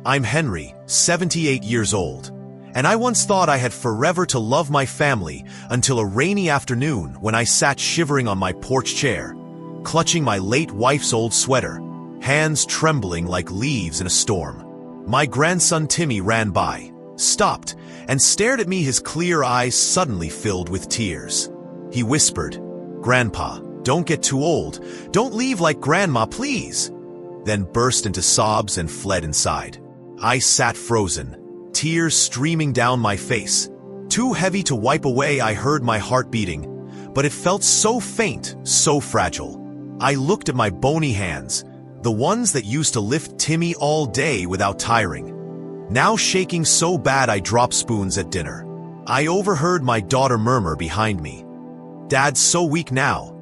I'm Henry, 78 years old, and I once thought I had forever to love my family until a rainy afternoon when I sat shivering on my porch chair, clutching my late wife's old sweater, hands trembling like leaves in a storm. My grandson Timmy ran by, stopped, and stared at me, his clear eyes suddenly filled with tears. He whispered, "Grandpa, don't get too old. Don't leave like Grandma, please." Then burst into sobs and fled inside. I sat frozen, tears streaming down my face. Too heavy to wipe away, I heard my heart beating, but it felt so faint, so fragile. I looked at my bony hands, the ones that used to lift Timmy all day without tiring, now shaking so bad I dropped spoons at dinner. I overheard my daughter murmur behind me, "Dad's so weak now."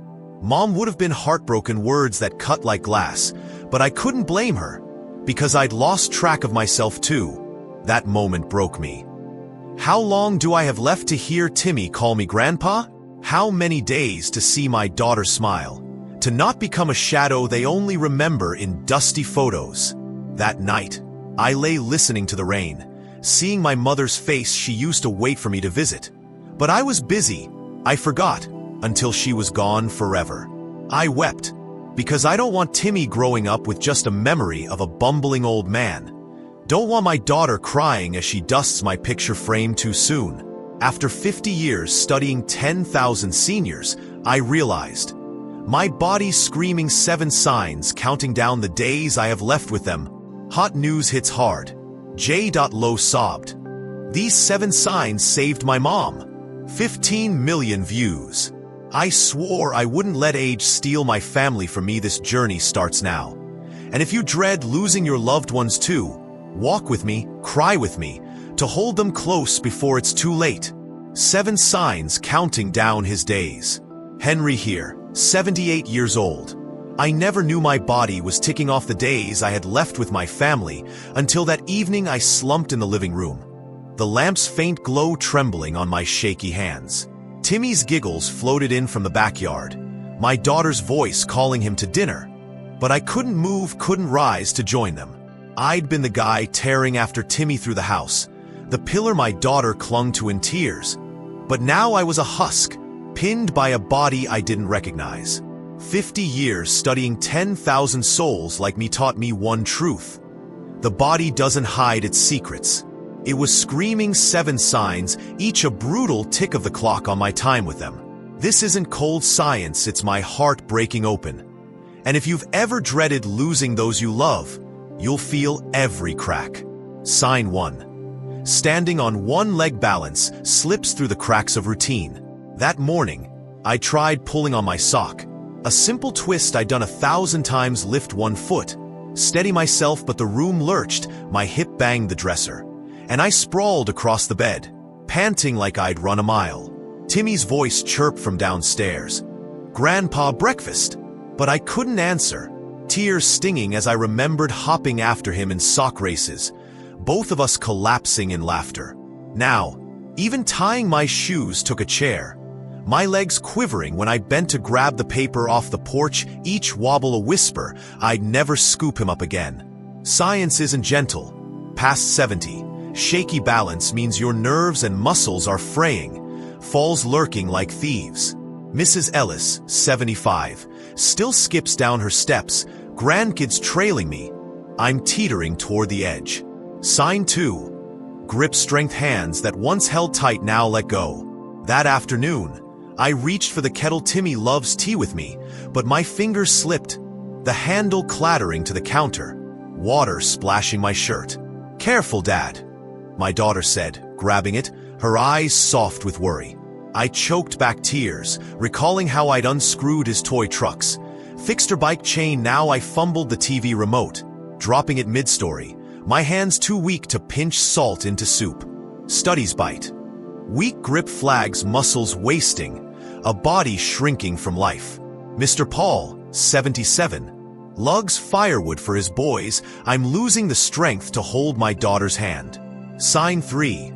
Mom would have been heartbroken, words that cut like glass, but I couldn't blame her, because I'd lost track of myself too. That moment broke me. How long do I have left to hear Timmy call me Grandpa? How many days to see my daughter smile? To not become a shadow they only remember in dusty photos. That night, I lay listening to the rain, seeing my mother's face. She used to wait for me to visit. But I was busy. I forgot, until she was gone forever. I wept, because I don't want Timmy growing up with just a memory of a bumbling old man. Don't want my daughter crying as she dusts my picture frame too soon. After 50 years studying 10,000 seniors, I realized, my body's screaming 7 signs, counting down the days I have left with them. Hot news hits hard. J.Lo sobbed. These 7 signs saved my mom. 15 million views. I swore I wouldn't let age steal my family from me. This journey starts now. And if you dread losing your loved ones too, walk with me, cry with me, to hold them close before it's too late. 7 signs counting down his days. Henry here, 78 years old. I never knew my body was ticking off the days I had left with my family until that evening I slumped in the living room, the lamp's faint glow trembling on my shaky hands. Timmy's giggles floated in from the backyard, my daughter's voice calling him to dinner, but I couldn't move, couldn't rise to join them. I'd been the guy tearing after Timmy through the house, the pillar my daughter clung to in tears, but now I was a husk, pinned by a body I didn't recognize. 50 years studying 10,000 souls like me taught me one truth. The body doesn't hide its secrets. It was screaming 7 signs, each a brutal tick of the clock on my time with them. This isn't cold science, it's my heart breaking open. And if you've ever dreaded losing those you love, you'll feel every crack. Sign 1. Standing on one leg, balance slips through the cracks of routine. That morning, I tried pulling on my sock. A simple twist I'd done 1,000 times, lift one foot, steady myself, but the room lurched, my hip banged the dresser, and I sprawled across the bed, panting like I'd run a mile. Timmy's voice chirped from downstairs, "Grandpa, breakfast." But I couldn't answer, tears stinging as I remembered hopping after him in sock races, both of us collapsing in laughter. Now, even tying my shoes took a chair, my legs quivering when I bent to grab the paper off the porch, each wobble a whisper I'd never scoop him up again. Science isn't gentle. Past 70, shaky balance means your nerves and muscles are fraying, falls lurking like thieves. Mrs. Ellis, 75, still skips down her steps, grandkids trailing me. I'm teetering toward the edge. Sign 2. Grip strength, hands that once held tight now let go. That afternoon, I reached for the kettle. Timmy loves tea with me, but my fingers slipped, the handle clattering to the counter, water splashing my shirt. "Careful, Dad," my daughter said, grabbing it, her eyes soft with worry. I choked back tears, recalling how I'd unscrewed his toy trucks, fixed her bike chain. Now I fumbled the TV remote, dropping it mid-story, my hands too weak to pinch salt into soup. Studies bite. Weak grip flags, muscles wasting, a body shrinking from life. Mr. Paul, 77, lugs firewood for his boys. I'm losing the strength to hold my daughter's hand. Sign 3.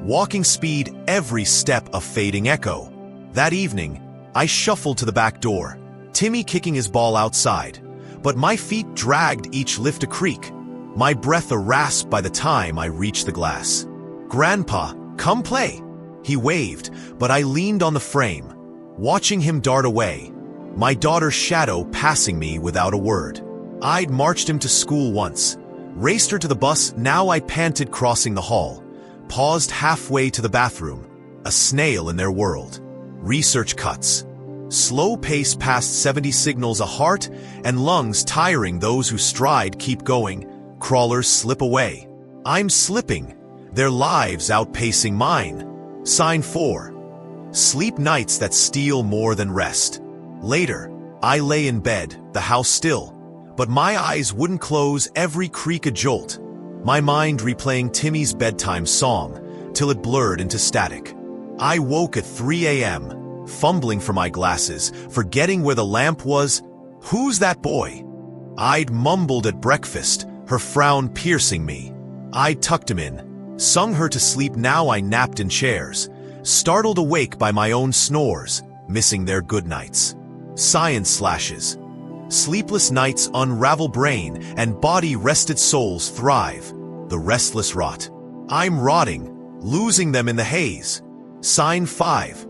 Walking speed, every step a fading echo. That evening, I shuffled to the back door, Timmy kicking his ball outside, but my feet dragged, each lift a creak. my breath a rasp by the time I reached the glass. "Grandpa, come play." He waved, but I leaned on the frame, watching him dart away, my daughter's shadow passing me without a word. I'd marched him to school once, raced her to the bus. Now I panted crossing the hall, paused halfway to the bathroom, a snail in their world. Research cuts. Slow pace past 70 signals a heart and lungs tiring. Those who stride keep going. Crawlers slip away. I'm slipping, their lives outpacing mine. Sign 4. Sleep nights that steal more than rest. Later, I lay in bed, the house still, but my eyes wouldn't close. Every creak a jolt, my mind replaying Timmy's bedtime song till it blurred into static. I woke at 3 a.m., fumbling for my glasses, forgetting where the lamp was. "Who's that boy?" I'd mumbled at breakfast, her frown piercing me. I tucked him in, sung her to sleep. Now I napped in chairs, startled awake by my own snores, missing their good nights. Science slashes. Sleepless nights unravel brain and body. Rested souls thrive, the restless rot. I'm rotting, losing them in the haze. Sign 5.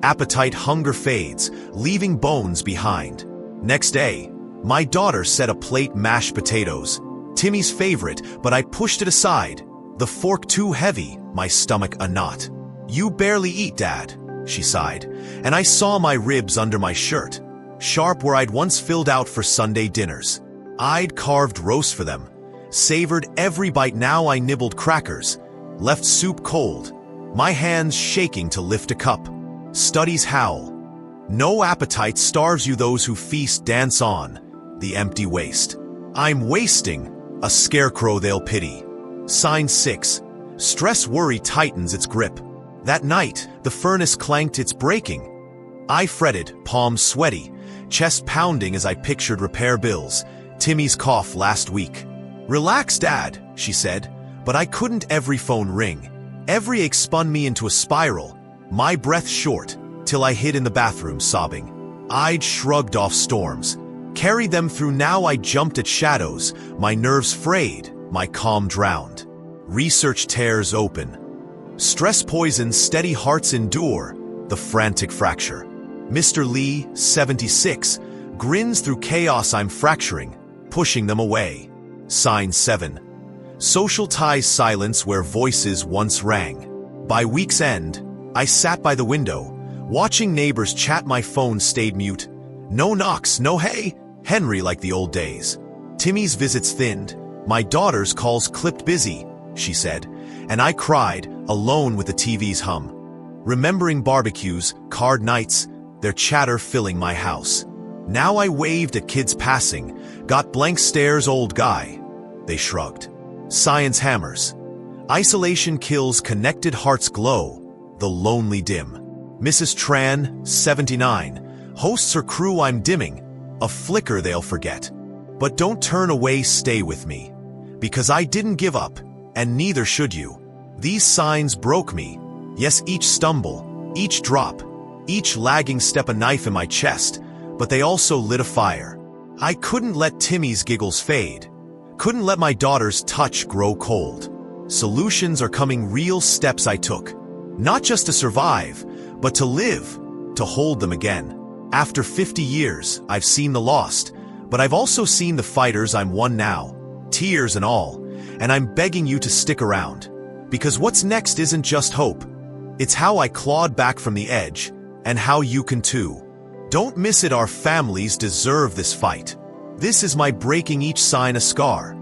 Appetite hunger fades, leaving bones behind. Next day, my daughter set a plate mashed potatoes, Timmy's favorite, but I pushed it aside. The fork too heavy, my stomach a knot. "You barely eat, Dad," she sighed, and I saw my ribs under my shirt, sharp where I'd once filled out for Sunday dinners. I'd carved roast for them, savored every bite. Now I nibbled crackers, left soup cold, my hands shaking to lift a cup. Studies howl. No appetite starves you. Those who feast dance on the empty waste. I'm wasting, a scarecrow they'll pity. Sign 6. Stress worry tightens its grip. That night, the furnace clanked. It's breaking. I fretted, palms sweaty, chest pounding as I pictured repair bills. Timmy's cough last week. "Relax, Dad," she said, but I couldn't. Every phone ring, every ache spun me into a spiral, my breath short, till I hid in the bathroom sobbing. I'd shrugged off storms, carried them through. Now I jumped at shadows, my nerves frayed, my calm drowned. Research tears open. Stress poisons steady hearts. Endure the frantic fracture. Mr. Lee, 76, grins through chaos. I'm fracturing, pushing them away. Sign 7. Social ties silence where voices once rang. By week's end, I sat by the window, watching neighbors chat. My phone stayed mute. No knocks, no "Hey, Henry" like the old days. Timmy's visits thinned, my daughter's calls clipped. "Busy," she said, and I cried, alone with the TV's hum. Remembering barbecues, card nights, their chatter filling my house. Now I waved at kids passing, got blank stares. "Old guy," they shrugged. Science hammers. Isolation kills, connected hearts glow, the lonely dim. Mrs. Tran, 79, hosts her crew. I'm dimming, a flicker they'll forget. But don't turn away, stay with me, because I didn't give up, and neither should you. These signs broke me. Yes, each stumble, each drop, each lagging step a knife in my chest, but they also lit a fire. I couldn't let Timmy's giggles fade, couldn't let my daughter's touch grow cold. Solutions are coming, real steps I took, not just to survive, but to live, to hold them again. After 50 years, I've seen the lost, but I've also seen the fighters. I'm one now, tears and all, and I'm begging you to stick around, because what's next isn't just hope. It's how I clawed back from the edge, and how you can too. Don't miss it. Our families deserve this fight. This is my breaking, each sign a scar.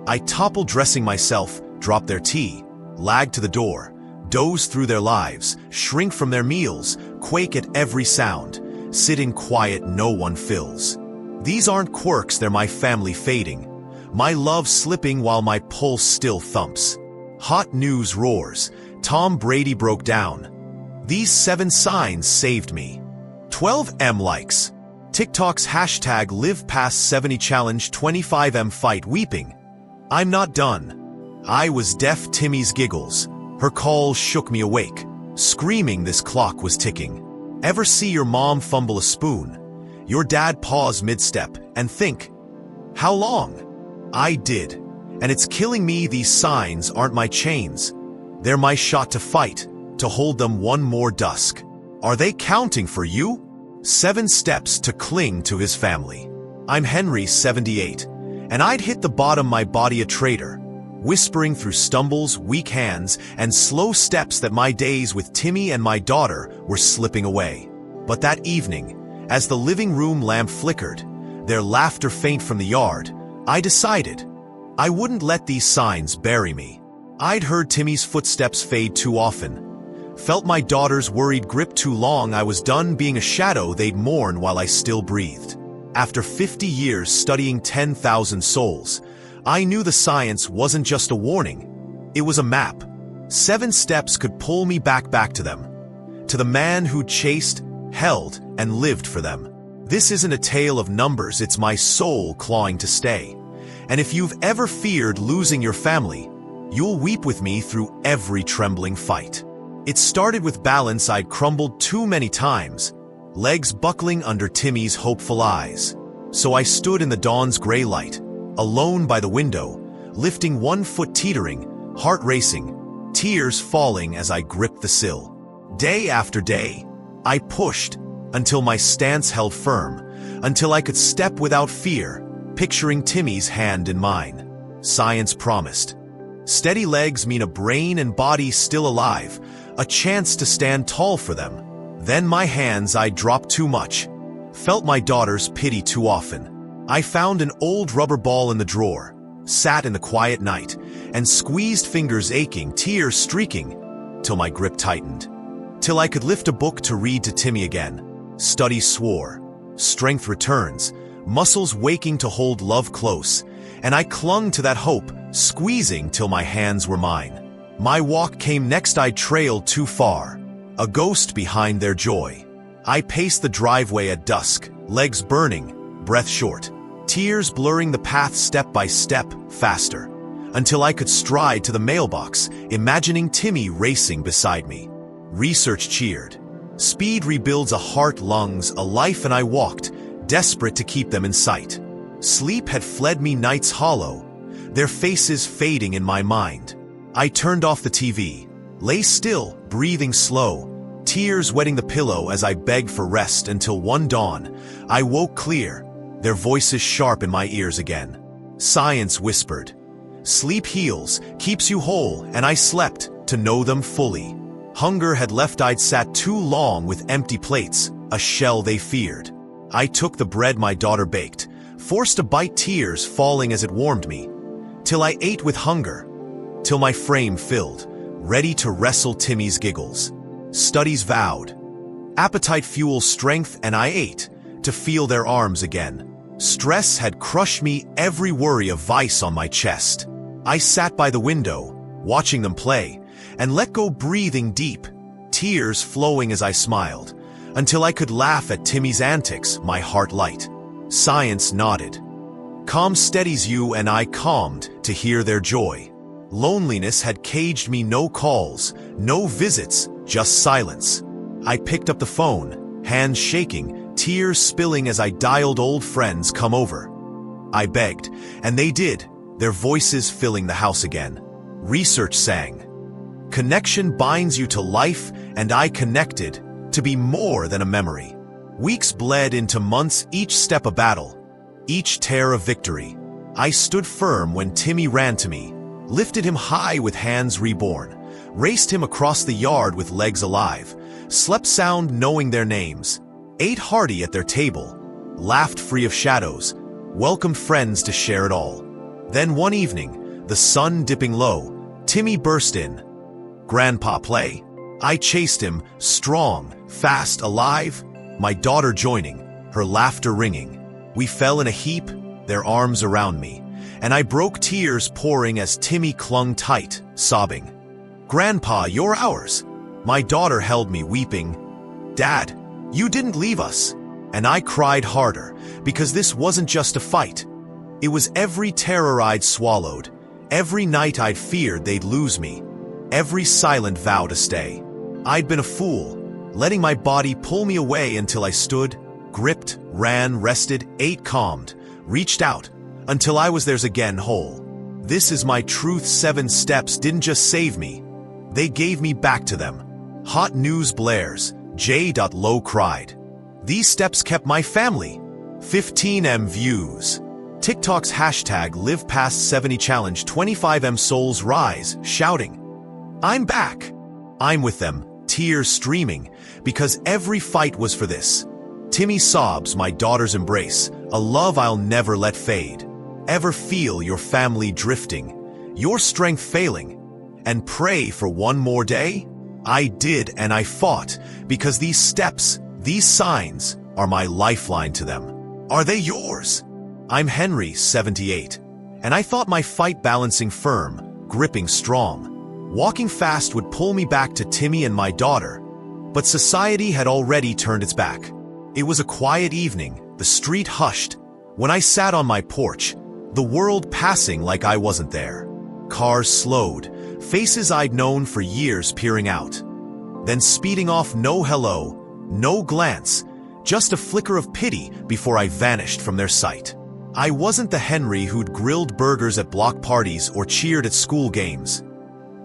I topple dressing myself, drop their tea, lag to the door, doze through their lives, shrink from their meals, quake at every sound, sit in quiet no one fills. These aren't quirks, they're my family fading, my love slipping while my pulse still thumps. Hot news roars, Tom Brady broke down. These 7 signs saved me. 12M likes. TikTok's hashtag live past 70 challenge. 25M fight weeping. I'm not done. I was deaf. Timmy's giggles, her calls shook me awake, screaming this clock was ticking. Ever see your mom fumble a spoon? Your dad pause mid-step and think, how long? I did, And it's killing me. These signs aren't my chains. They're my shot to fight, to hold them one more dusk. Are they counting for you? 7 steps to cling to his family. I'm Henry, 78, and I'd hit the bottom, my body a traitor, whispering through stumbles, weak hands, and slow steps that my days with Timmy and my daughter were slipping away. But that evening, as the living room lamp flickered, their laughter faint from the yard, I decided I wouldn't let these signs bury me. I'd heard Timmy's footsteps fade too often, felt my daughter's worried grip too long. I was done being a shadow they'd mourn while I still breathed. After 50 years studying 10,000 souls, I knew the science wasn't just a warning, it was a map. 7 steps could pull me back to them, to the man who chased, held, and lived for them. This isn't a tale of numbers, it's my soul clawing to stay. And if you've ever feared losing your family, you'll weep with me through every trembling fight. It started with balance. I'd crumbled too many times, legs buckling under Timmy's hopeful eyes. So I stood in the dawn's gray light, alone by the window, lifting one foot, teetering, heart racing, tears falling as I gripped the sill. Day after day, I pushed until my stance held firm, until I could step without fear, picturing Timmy's hand in mine. Science promised. Steady legs mean a brain and body still alive, a chance to stand tall for them. Then my hands, I dropped too much, felt my daughter's pity too often. I found an old rubber ball in the drawer, sat in the quiet night, and squeezed fingers aching, tears streaking, till my grip tightened. Till I could lift a book to read to Timmy again. Study swore. Strength returns, muscles waking to hold love close, and I clung to that hope, squeezing till my hands were mine. My walk came next. I trailed too far, a ghost behind their joy. I paced the driveway at dusk, legs burning, breath short, tears blurring the path step by step, faster, until I could stride to the mailbox, imagining Timmy racing beside me. Research cheered. Speed rebuilds a heart, lungs, a life, and I walked, desperate to keep them in sight. Sleep had fled me, nights hollow, their faces fading in my mind. I turned off the TV, lay still, breathing slow, tears wetting the pillow as I begged for rest, until one dawn, I woke clear, their voices sharp in my ears again. Science whispered, sleep heals, keeps you whole, and I slept to know them fully. Hunger had left. I'd sat too long with empty plates, a shell they feared. I took the bread my daughter baked, forced a bite, tears falling as it warmed me, till I ate with hunger, till my frame filled, ready to wrestle Timmy's giggles. Studies vowed. Appetite fuels strength, and I ate to feel their arms again. Stress had crushed me, every worry a vice on my chest. I sat by the window, watching them play, and let go, breathing deep, tears flowing as I smiled, until I could laugh at Timmy's antics, my heart light. Science nodded. Calm steadies you, and I calmed to hear their joy. Loneliness had caged me, no calls, no visits, just silence. I picked up the phone, hands shaking, tears spilling as I dialed. Old friends, come over. I begged, and they did, their voices filling the house again. Research sang. Connection binds you to life, and I connected to be more than a memory. Weeks bled into months, each step a battle, each tear a victory. I stood firm when Timmy ran to me, lifted him high with hands reborn, raced him across the yard with legs alive, slept sound knowing their names, ate hearty at their table, laughed free of shadows, welcomed friends to share it all. Then one evening, the sun dipping low, Timmy burst in. Grandpa, play. I chased him, strong, fast, alive, my daughter joining, her laughter ringing. We fell in a heap, their arms around me, and I broke, tears pouring as Timmy clung tight, sobbing. Grandpa, you're ours. My daughter held me, weeping. Dad, you didn't leave us. And I cried harder, because this wasn't just a fight. It was every terror I'd swallowed, every night I'd feared they'd lose me, every silent vow to stay. I'd been a fool, letting my body pull me away until I stood, gripped, ran, rested, ate, calmed, reached out, until I was theirs again, whole. This is my truth. 7 steps didn't just save me. They gave me back to them. Hot news blares. J.Lo cried. These steps kept my family. 15M views. TikTok's hashtag live past 70 challenge. 25M souls rise, shouting, I'm back. I'm with them, tears streaming, because every fight was for this. Timmy sobs, my daughter's embrace, a love I'll never let fade. Ever feel your family drifting, your strength failing, and pray for one more day? I did, and I fought, because these steps, these signs, are my lifeline to them. Are they yours? I'm Henry, 78, and I thought my fight balancing firm, gripping strong. Walking fast would pull me back to Timmy and my daughter, but society had already turned its back. It was a quiet evening, the street hushed. When I sat on my porch, the world passing like I wasn't there. Cars slowed, faces I'd known for years peering out. Then speeding off, no hello, no glance, just a flicker of pity before I vanished from their sight. I wasn't the Henry who'd grilled burgers at block parties or cheered at school games.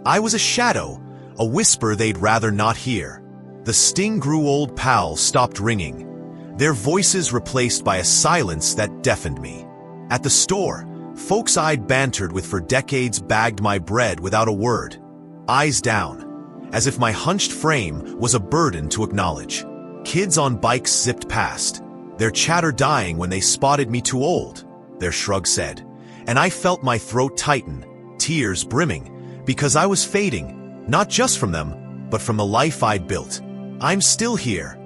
I was a shadow, a whisper they'd rather not hear. The sting grew, old pals stopped ringing, their voices replaced by a silence that deafened me. At the store, folks I'd bantered with for decades bagged my bread without a word, eyes down, as if my hunched frame was a burden to acknowledge. Kids on bikes zipped past, their chatter dying when they spotted me too old, their shrug said, and I felt my throat tighten, tears brimming, because I was fading, not just from them, but from the life I'd built. I'm still here.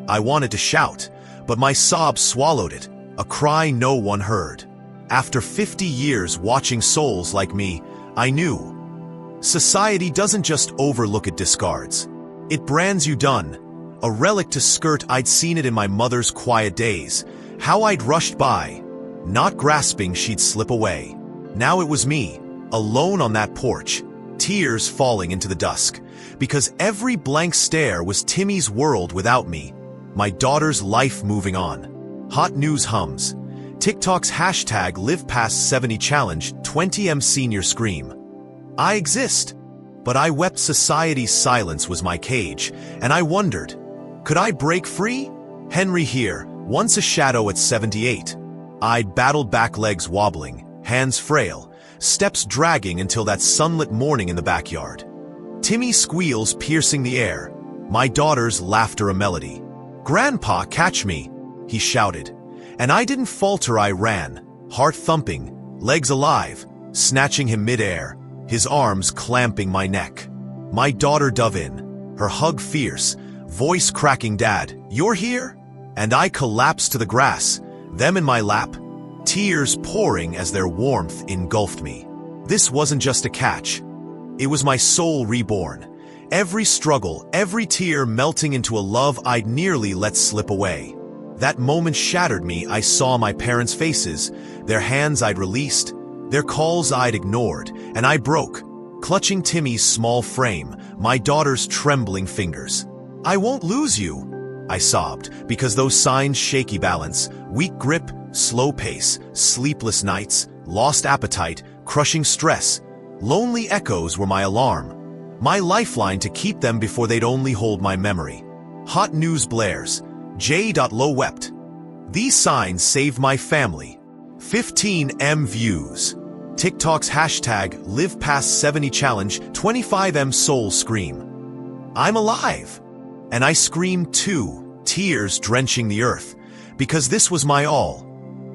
I wanted to shout, but my sobs swallowed it, a cry no one heard. After 50 years watching souls like me, I knew. Society doesn't just overlook it, discards. It brands you done, a relic to skirt. I'd seen it in my mother's quiet days, how I'd rushed by, not grasping she'd slip away. Now it was me, alone on that porch, tears falling into the dusk, because every blank stare was Timmy's world without me, my daughter's life moving on. Hot news hums. TikTok's hashtag live past 70 challenge. 20M senior scream. I exist, but I wept. Society's silence was my cage, and I wondered, could I break free? Henry here, once a shadow at 78. I'd battled back, legs wobbling, hands frail, steps dragging until that sunlit morning in the backyard. Timmy's squeals piercing the air, my daughter's laughter a melody. Grandpa, catch me, he shouted. And I didn't falter, I ran, heart thumping, legs alive, snatching him midair, his arms clamping my neck. My daughter dove in, her hug fierce, voice cracking, Dad, you're here? And I collapsed to the grass, them in my lap, tears pouring as their warmth engulfed me. This wasn't just a catch. It was my soul reborn. Every struggle, every tear melting into a love I'd nearly let slip away. That moment shattered me. I saw my parents' faces, their hands I'd released, their calls I'd ignored, and I broke, clutching Timmy's small frame, my daughter's trembling fingers. I won't lose you, I sobbed, because those signs, shaky balance, weak grip, slow pace, sleepless nights, lost appetite, crushing stress, lonely echoes were my alarm, my lifeline to keep them before they'd only hold my memory. Hot news blares. J.Lo wept. These signs saved my family. 15M views. TikTok's hashtag live past 70 challenge. 25M souls scream. I'm alive. And I screamed too, tears drenching the earth, because this was my all.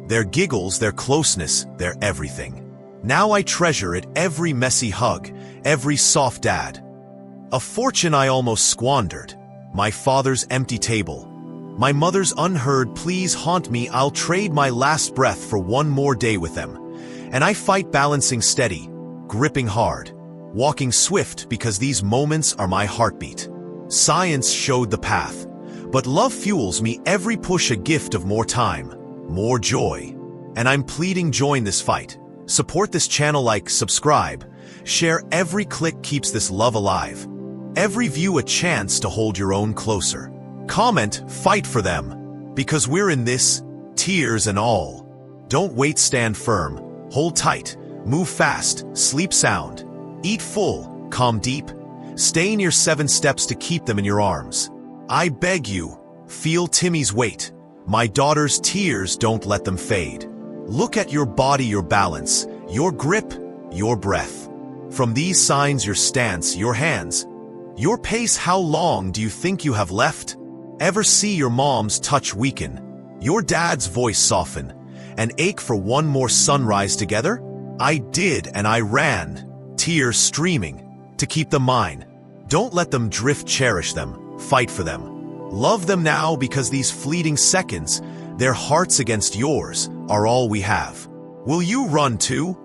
Their giggles, their closeness, their everything. Now I treasure it, every messy hug, every soft dad. A fortune I almost squandered. My father's empty table. My mother's unheard please haunt me. I'll trade my last breath for one more day with them. And I fight, balancing steady, gripping hard, walking swift, because these moments are my heartbeat. Science showed the path, but love fuels me, every push a gift of more time, more joy. And I'm pleading, join this fight. Support this channel, like, subscribe, share. Every click keeps this love alive. Every view a chance to hold your own closer. Comment, fight for them, because we're in this, tears and all. Don't wait, stand firm, hold tight, Move fast, sleep sound. Eat full, calm deep. Stay in your 7 steps to keep them in your arms. I beg you, feel Timmy's weight. My daughter's tears, don't let them fade. Look at your body, your balance, your grip, your breath. From these signs, your stance, your hands, your pace, how long do you think you have left? Ever see your mom's touch weaken, your dad's voice soften, and ache for one more sunrise together? I did, and I ran, tears streaming, to keep them mine. Don't let them drift, cherish them, fight for them. Love them now, because these fleeting seconds, their hearts against yours, are all we have. Will you run too?